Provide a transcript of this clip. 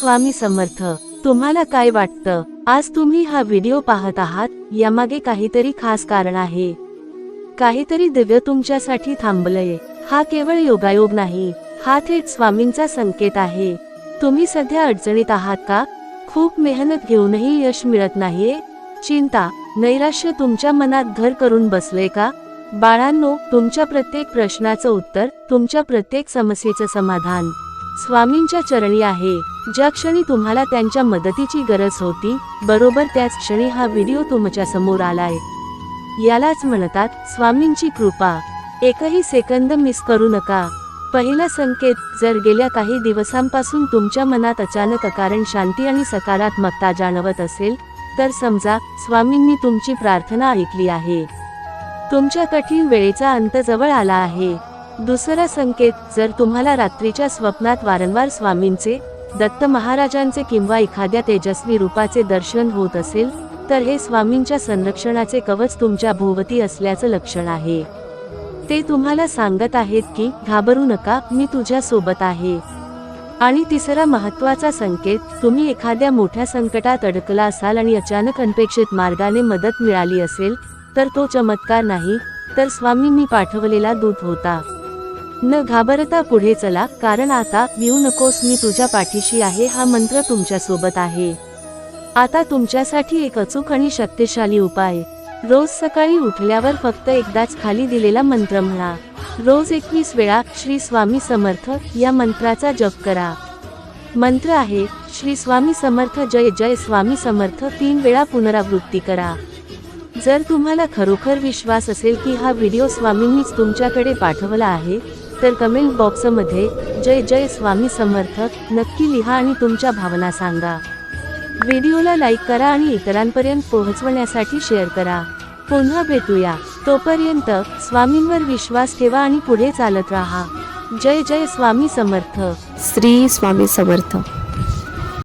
स्वामी समर्थ. तुम्हाला काय वाटतं? आज तुम्ही हा व्हिडिओ पाहत आहात, यामागे काहीतरी खास कारण आहे. काहीतरी दिव्य तुमच्यासाठी थांबलंय. हा केवळ योगायोग नाही, हा थेट स्वामींचा संकेत आहे. तुम्ही सध्या अडचणीत आहात का? खूप मेहनत घेऊनही यश मिळत नाहीये? चिंता, नैराश्य तुमच्या मनात घर करून बसले का? बाळांनो, तुमच्या प्रत्येक प्रश्नाचं उत्तर, तुमच्या प्रत्येक समस्येचं समाधान स्वामींच्या चरणी आहे. ज्या क्षणी तुम्हाला त्यांच्या मदतीची गरज होती, बरोबर त्याच क्षणी हा व्हिडिओ तुमच्या समोर आलाय. यालाच म्हणतात स्वामींची कृपा. एकही सेकंद मिस करू नका. पहिला संकेत, जर गेल्या काही दिवसांपासून तुमच्या मनात अचानक अकारण शांती आणि सकारात्मकता जाणवत असेल, तर समजा स्वामींनी तुमची प्रार्थना ऐकली आहे. तुमच्या कठीण वेळेचा अंत जवळ आला आहे. दुसरा संकेत, जर तुम्हाला रात्रीच्या स्वप्नात वारंवार स्वामींचे, दत्त महाराजांचे किंवा एखाद्या तेजस्वी रूपाचे दर्शन होत असेल, तर हे स्वामींच्या संरक्षणाचे कवच तुमच्या भोवती असल्याचं लक्षण आहे. ते तुम्हाला सांगत आहेत की घाबरू नका, मी तुझ्या सोबत आहे. आणि तिसरा महत्त्वाचा संकेत, तुम्ही एखाद्या मोठ्या संकटात अडकला असाल आणि अचानक अनपेक्षित मार्गाने मदत मिळाली असेल, तर तो चमत्कार नाही, तर स्वामींनी पाठवलेला दूत होता. न घाबरता पुढे चला, कारण आता भिऊ नकोस, मी तुझ्या पाठीशी आहे हा मंत्र तुमच्या सोबत आहे. आता तुमच्यासाठी एक अचूक आणि शक्तिशाली उपाय. रोज सकाळी उठल्यावर फक्त एकदाच खाली दिलेला मंत्र म्हणा. रोज 21 वेळा श्री स्वामी समर्थ या मंत्राचा जप करा. मंत्र आहे, श्री स्वामी समर्थ, जय जय स्वामी समर्थ 3 वेळा पुनरावृत्ती करा. जर तुम्हाला खरोखर विश्वास असेल की हा व्हिडिओ स्वामींनीच तुमच्याकडे पाठवला आहे, तर कमेंट बॉक्समध्ये जय जय स्वामी समर्थ नक्की लिहा आणि तुमच्या भावना सांगा. व्हिडिओला लाईक करा आणि इतरांपर्यंत पोहोचवण्यासाठी शेअर करा. पुन्हा भेटूया. तोपर्यंत स्वामींवर विश्वास ठेवा आणि पुढे चालत राहा. जय जय स्वामी समर्थ. श्री स्वामी समर्थ.